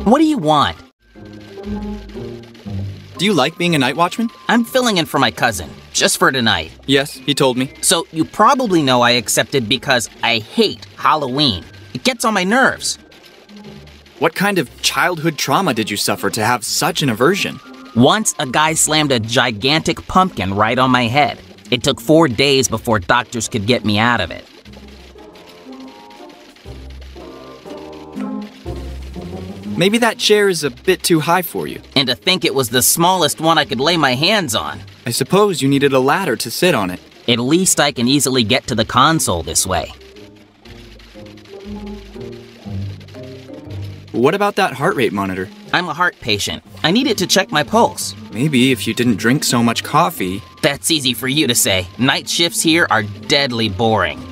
What do you want? Do you like being a night watchman? I'm filling in for my cousin, just for tonight. Yes, he told me. So you probably know I accepted because I hate Halloween. It gets on my nerves. What kind of childhood trauma did you suffer to have such an aversion? Once a guy slammed a gigantic pumpkin right on my head. It took 4 days before doctors could get me out of it. Maybe that chair is a bit too high for you. And to think it was the smallest one I could lay my hands on. I suppose you needed a ladder to sit on it. At least I can easily get to the console this way. What about that heart rate monitor? I'm a heart patient. I need it to check my pulse. Maybe if you didn't drink so much coffee. That's easy for you to say. Night shifts here are deadly boring.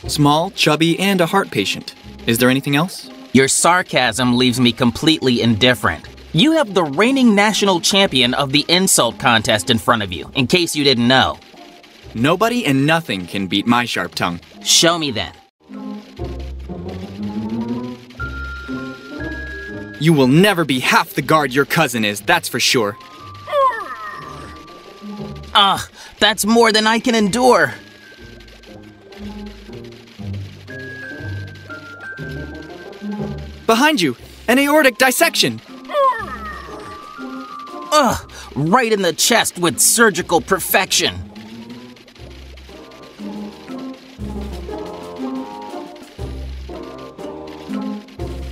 Small, chubby, and a heart patient. Is there anything else? Your sarcasm leaves me completely indifferent. You have the reigning national champion of the insult contest in front of you, in case you didn't know. Nobody and nothing can beat my sharp tongue. Show me then. You will never be half the guard your cousin is, that's for sure. Ugh, that's more than I can endure. Behind you, an aortic dissection. Ugh, right in the chest with surgical perfection.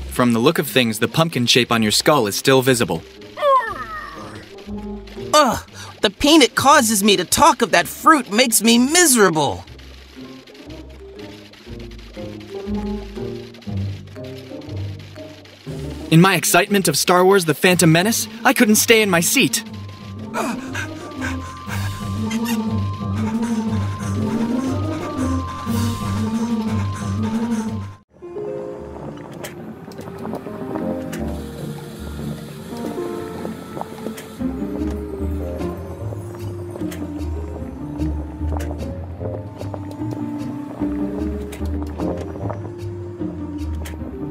From the look of things, the pumpkin shape on your skull is still visible. Ugh, the pain it causes me to talk of that fruit makes me miserable. In my excitement of Star Wars: The Phantom Menace, I couldn't stay in my seat.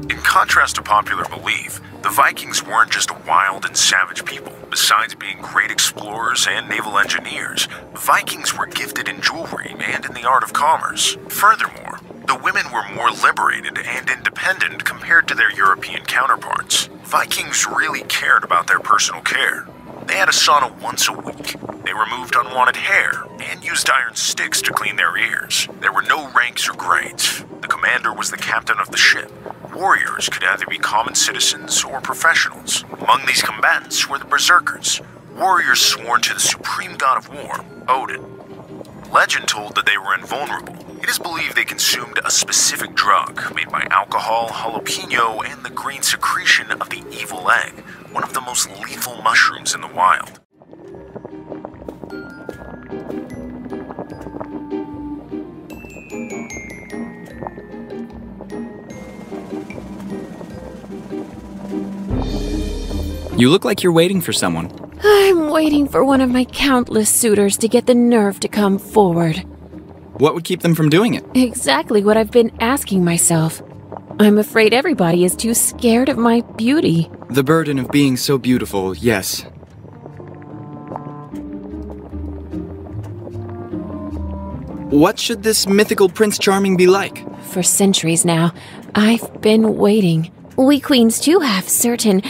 In contrast to popular belief, the Vikings weren't just a wild and savage people. Besides being great explorers and naval engineers, Vikings were gifted in jewelry and in the art of commerce. Furthermore, the women were more liberated and independent compared to their European counterparts. Vikings really cared about their personal care. They had a sauna once a week. They removed unwanted hair and used iron sticks to clean their ears. There were no ranks or grades. The commander was the captain of the ship. Warriors could either be common citizens or professionals. Among these combatants were the berserkers, warriors sworn to the supreme god of war, Odin. Legend told that they were invulnerable. It is believed they consumed a specific drug made by alcohol, jalapeno, and the green secretion of the evil egg, one of the most lethal mushrooms in the wild. You look like you're waiting for someone. I'm waiting for one of my countless suitors to get the nerve to come forward. What would keep them from doing it? Exactly what I've been asking myself. I'm afraid everybody is too scared of my beauty. The burden of being so beautiful, yes. What should this mythical Prince Charming be like? For centuries now, I've been waiting. We queens too have certain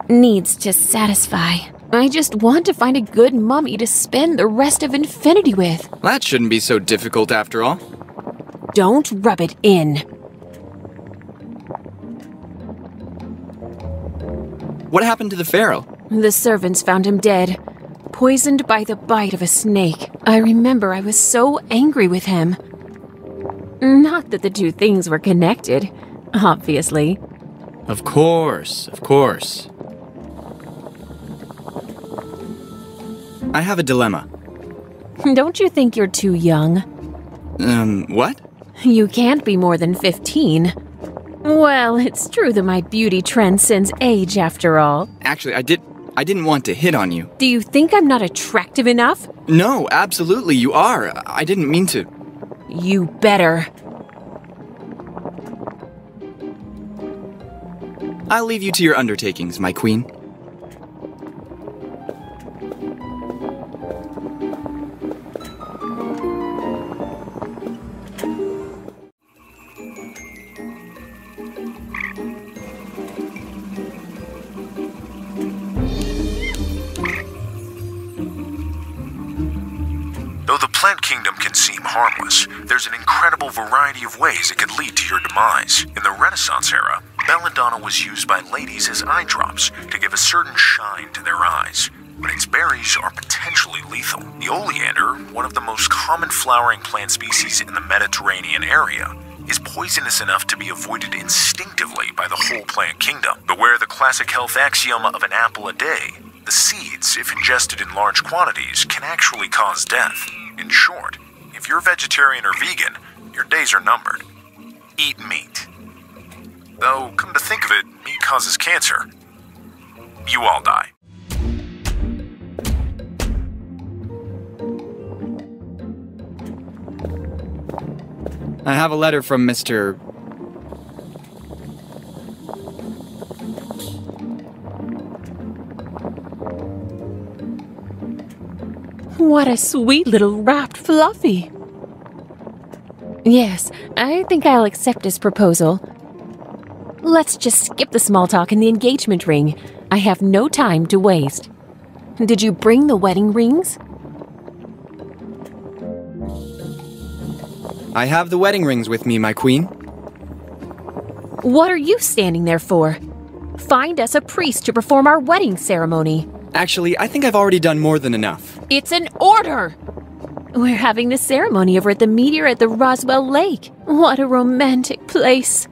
needs to satisfy. I just want to find a good mummy to spend the rest of infinity with. That shouldn't be so difficult after all. Don't rub it in. What happened to the pharaoh? The servants found him dead, poisoned by the bite of a snake. I remember I was so angry with him. Not that the two things were connected, obviously. Of course, of course. I have a dilemma. Don't you think you're too young? What? You can't be more than 15. Well, it's true that my beauty transcends age after all. Actually, I didn't want to hit on you. Do you think I'm not attractive enough? No, absolutely, you are. I didn't mean to. You better. I'll leave you to your undertakings, my queen. Though the plant kingdom can seem harmless, there's an incredible variety of ways it could lead to your demise. In the Renaissance era, belladonna was used by ladies as eye drops to give a certain shine to their eyes, but its berries are potentially lethal. The oleander, one of the most common flowering plant species in the Mediterranean area, is poisonous enough to be avoided instinctively by the whole plant kingdom. Beware the classic health axiom of an apple a day. The seeds, if ingested in large quantities, can actually cause death. In short, if you're vegetarian or vegan, your days are numbered. Eat meat. Though, come to think of it, meat causes cancer. You all die. I have a letter from Mr. What a sweet little wrapped fluffy. Yes, I think I'll accept his proposal. Let's just skip the small talk and the engagement ring. I have no time to waste. Did you bring the wedding rings? I have the wedding rings with me, my queen. What are you standing there for? Find us a priest to perform our wedding ceremony. Actually, I think I've already done more than enough. It's an order! We're having the ceremony over at the meteor at the Roswell Lake. What a romantic place.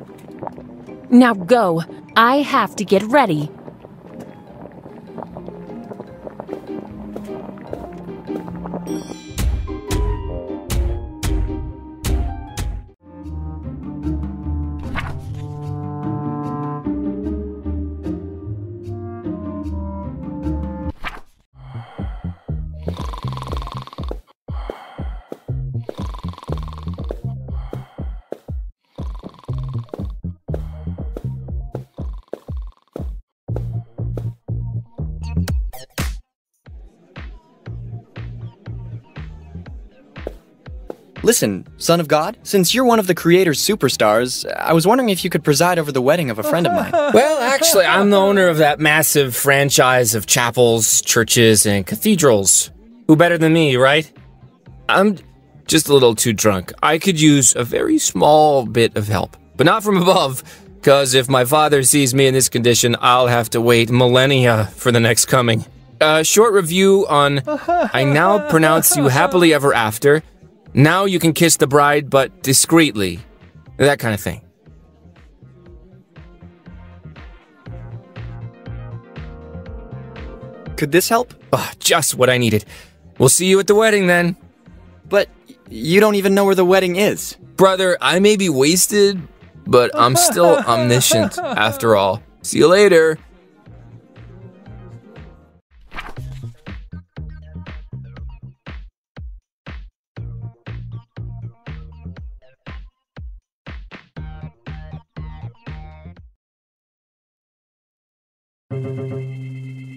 Now go. I have to get ready. Listen, son of God, since you're one of the creator's superstars, I was wondering if you could preside over the wedding of a friend of mine. Well, actually, I'm the owner of that massive franchise of chapels, churches, and cathedrals. Who better than me, right? I'm just a little too drunk. I could use a very small bit of help, but not from above, because if my father sees me in this condition, I'll have to wait millennia for the next coming. Short review on I now pronounce you happily ever after. Now you can kiss the bride, but discreetly. That kind of thing. Could this help? Oh, just what I needed. We'll see you at the wedding then. But you don't even know where the wedding is. Brother, I may be wasted, but I'm still omniscient after all. See you later.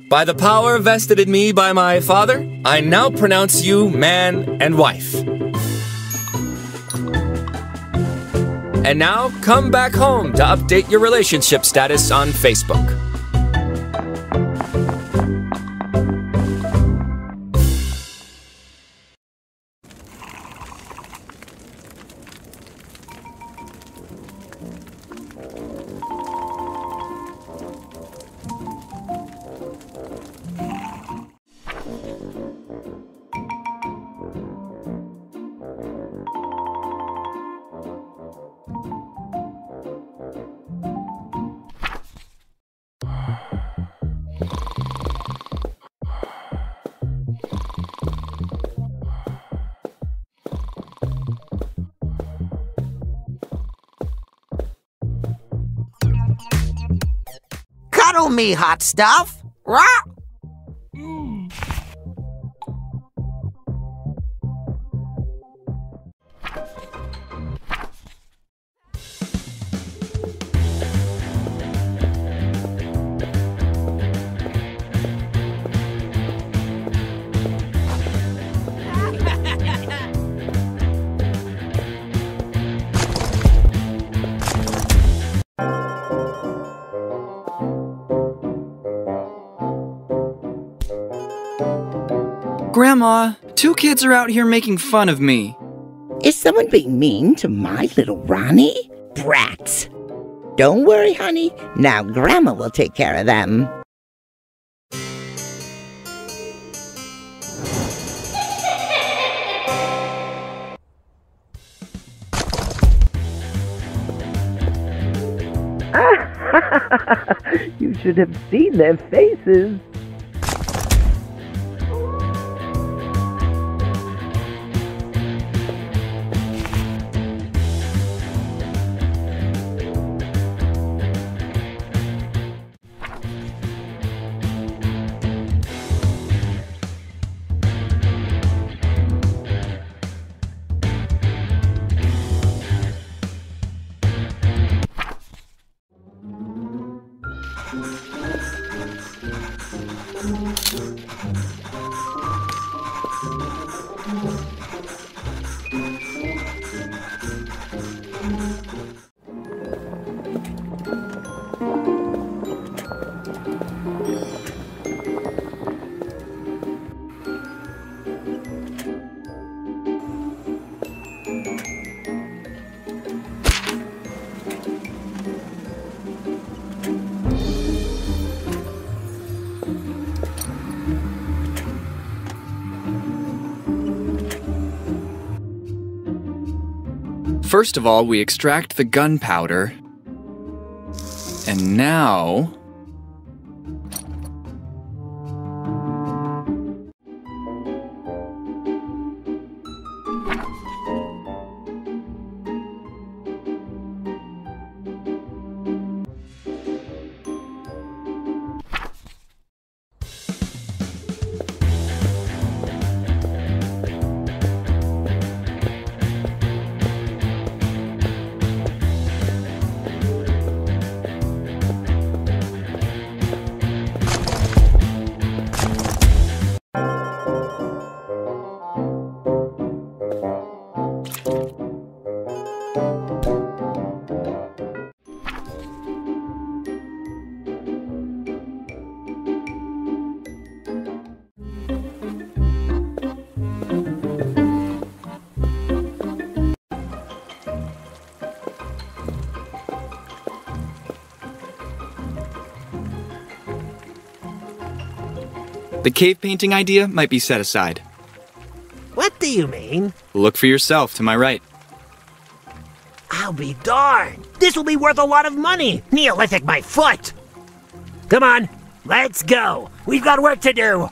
By the power vested in me by my father, I now pronounce you man and wife. And now, come back home to update your relationship status on Facebook. Cuddle me, hot stuff. Rah! Grandma, 2 kids are out here making fun of me. Is someone being mean to my little Ronnie? Brats! Don't worry, honey. Now Grandma will take care of them. You should have seen their faces. First of all, we extract the gunpowder. And now... The cave painting idea might be set aside. What do you mean? Look for yourself to my right. I'll be darned. This will be worth a lot of money. Neolithic my foot. Come on, let's go. We've got work to do.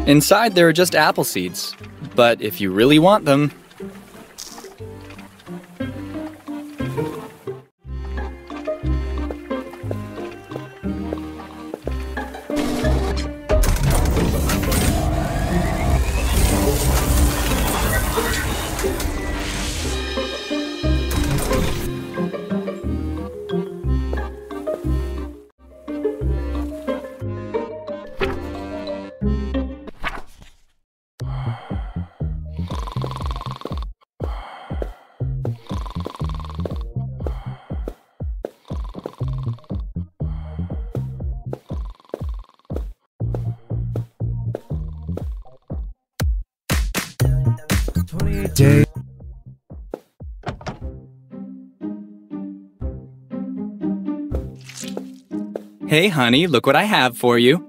Inside there are just apple seeds, but if you really want them... Day. Hey, honey, look what I have for you.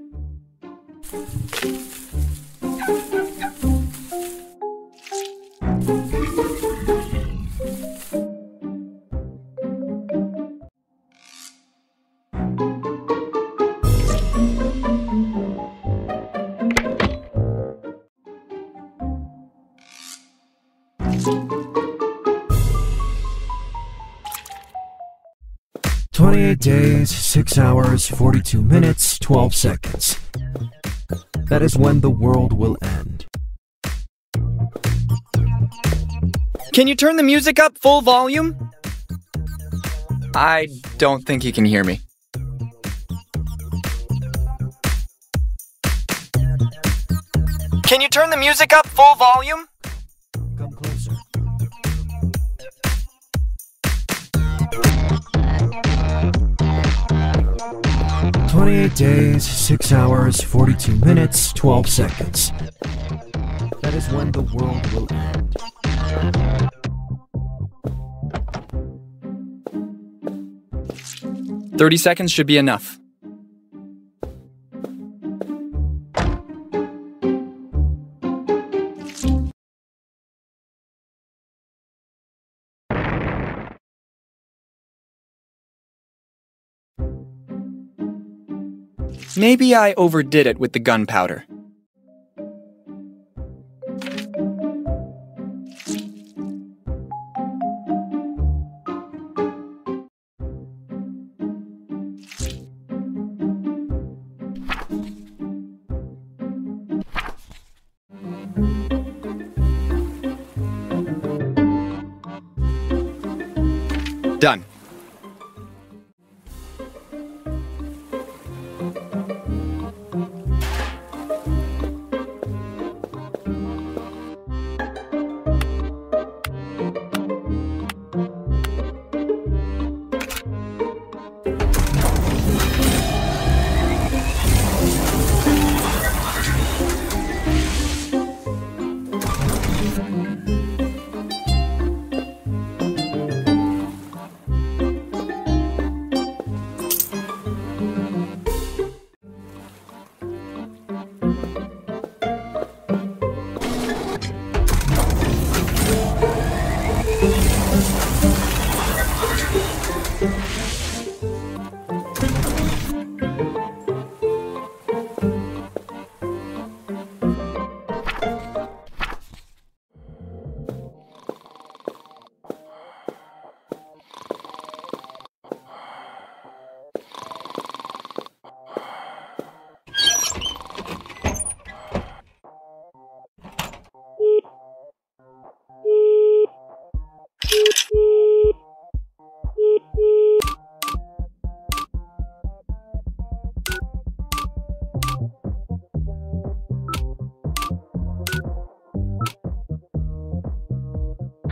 Days, 6 hours, 42 minutes, 12 seconds. That is when the world will end. Can you turn the music up full volume? I don't think you can hear me. Can you turn the music up full volume? Come closer. Days, 6 hours, 42 minutes, 12 seconds. That is when the world will end. "30 seconds should be enough. Maybe I overdid it with the gunpowder. Done.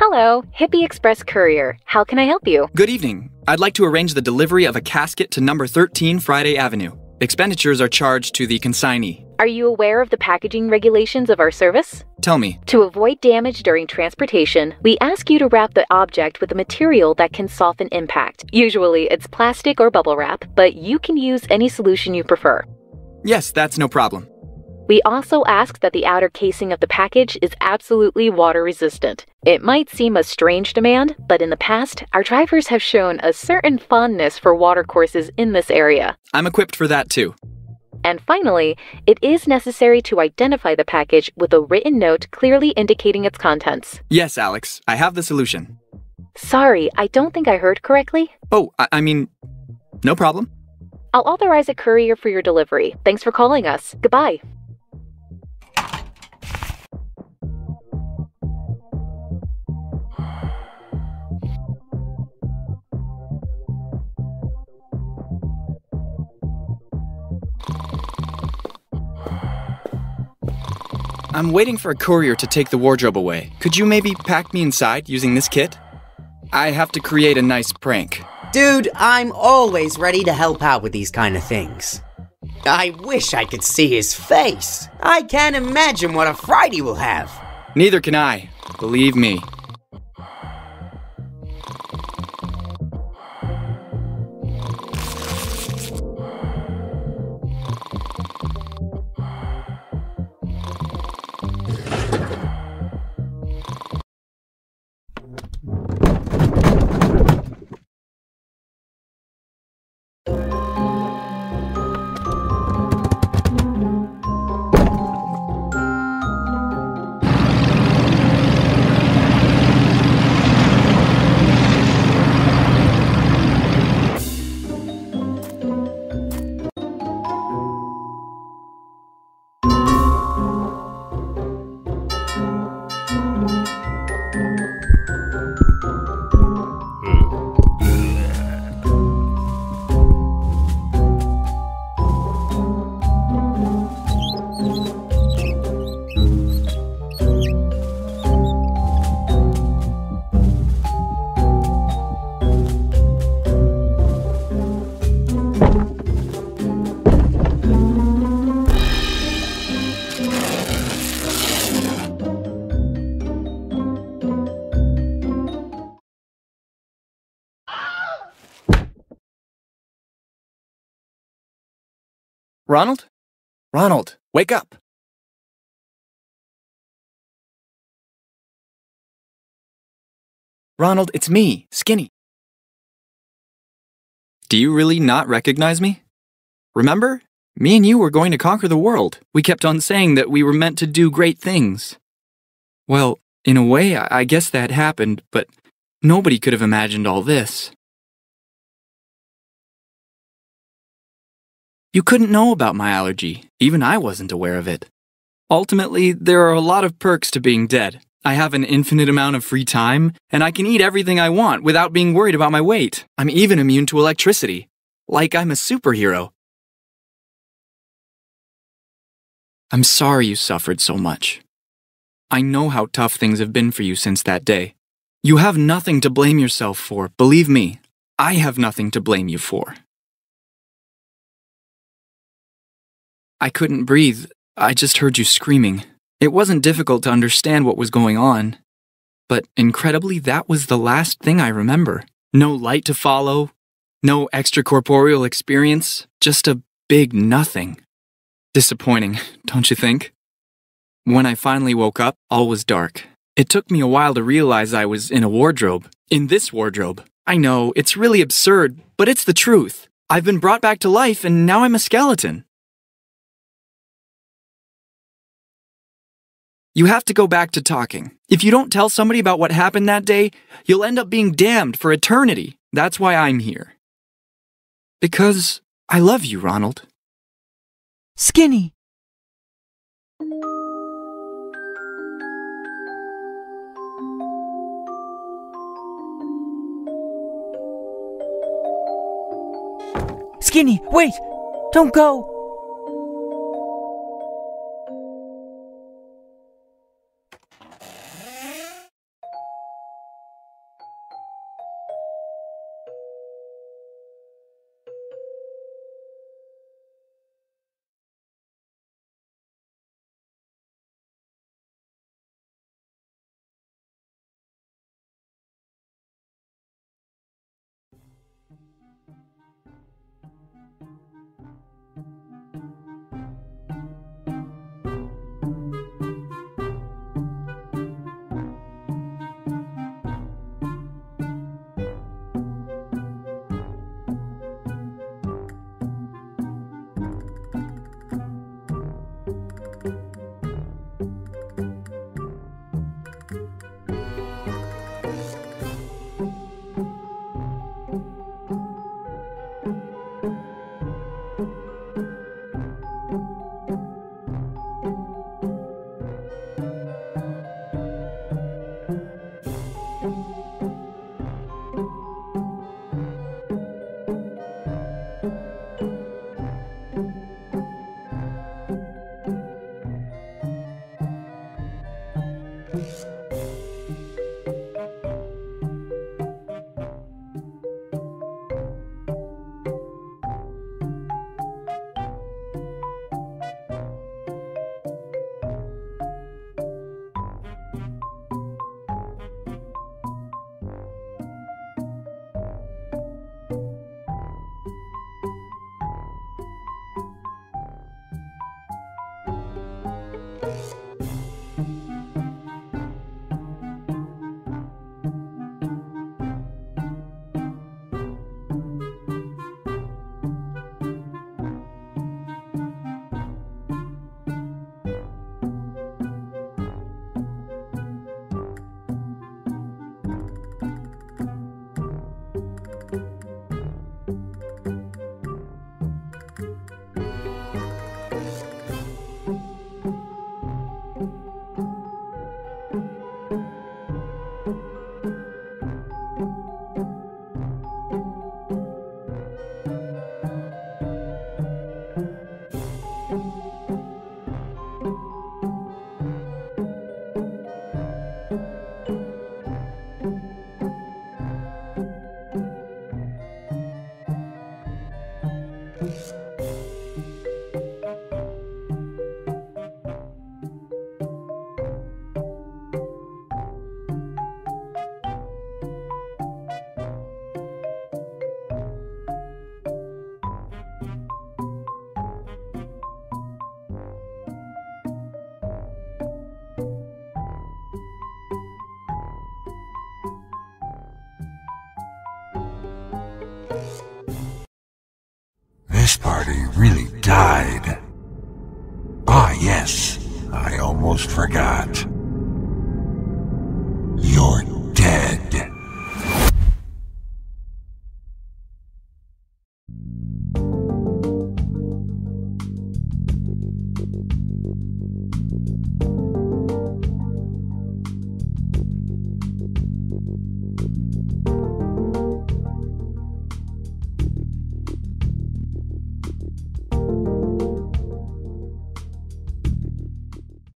Hello, Hippie Express Courier. How can I help you? Good evening. I'd like to arrange the delivery of a casket to number 13 Friday Avenue. Expenditures are charged to the consignee. Are you aware of the packaging regulations of our service? Tell me. To avoid damage during transportation, we ask you to wrap the object with a material that can soften impact. Usually it's plastic or bubble wrap, but you can use any solution you prefer. Yes, that's no problem. We also ask that the outer casing of the package is absolutely water resistant. It might seem a strange demand, but in the past, our drivers have shown a certain fondness for watercourses in this area. I'm equipped for that too. And finally, it is necessary to identify the package with a written note clearly indicating its contents. Yes, Alex, I have the solution. Sorry, I don't think I heard correctly. Oh, I mean, no problem. I'll authorize a courier for your delivery. Thanks for calling us. Goodbye. I'm waiting for a courier to take the wardrobe away. Could you maybe pack me inside using this kit? I have to create a nice prank. Dude, I'm always ready to help out with these kind of things. I wish I could see his face. I can't imagine what a fright he will have. Neither can I. Believe me. Ronald? Ronald, wake up! Ronald, it's me, Skinny. Do you really not recognize me? Remember? Me and you were going to conquer the world. We kept on saying that we were meant to do great things. Well, in a way, I guess that happened, but nobody could have imagined all this. You couldn't know about my allergy. Even I wasn't aware of it. Ultimately, there are a lot of perks to being dead. I have an infinite amount of free time, and I can eat everything I want without being worried about my weight. I'm even immune to electricity. Like I'm a superhero. I'm sorry you suffered so much. I know how tough things have been for you since that day. You have nothing to blame yourself for, believe me. I have nothing to blame you for. I couldn't breathe. I just heard you screaming. It wasn't difficult to understand what was going on. But incredibly, that was the last thing I remember. No light to follow, no extracorporeal experience, just a big nothing. Disappointing, don't you think? When I finally woke up, all was dark. It took me a while to realize I was in a wardrobe. In this wardrobe. I know, it's really absurd, but it's the truth. I've been brought back to life and now I'm a skeleton. You have to go back to talking. If you don't tell somebody about what happened that day, you'll end up being damned for eternity. That's why I'm here. Because I love you, Ronald. Skinny! Skinny, wait! Don't go! Yes.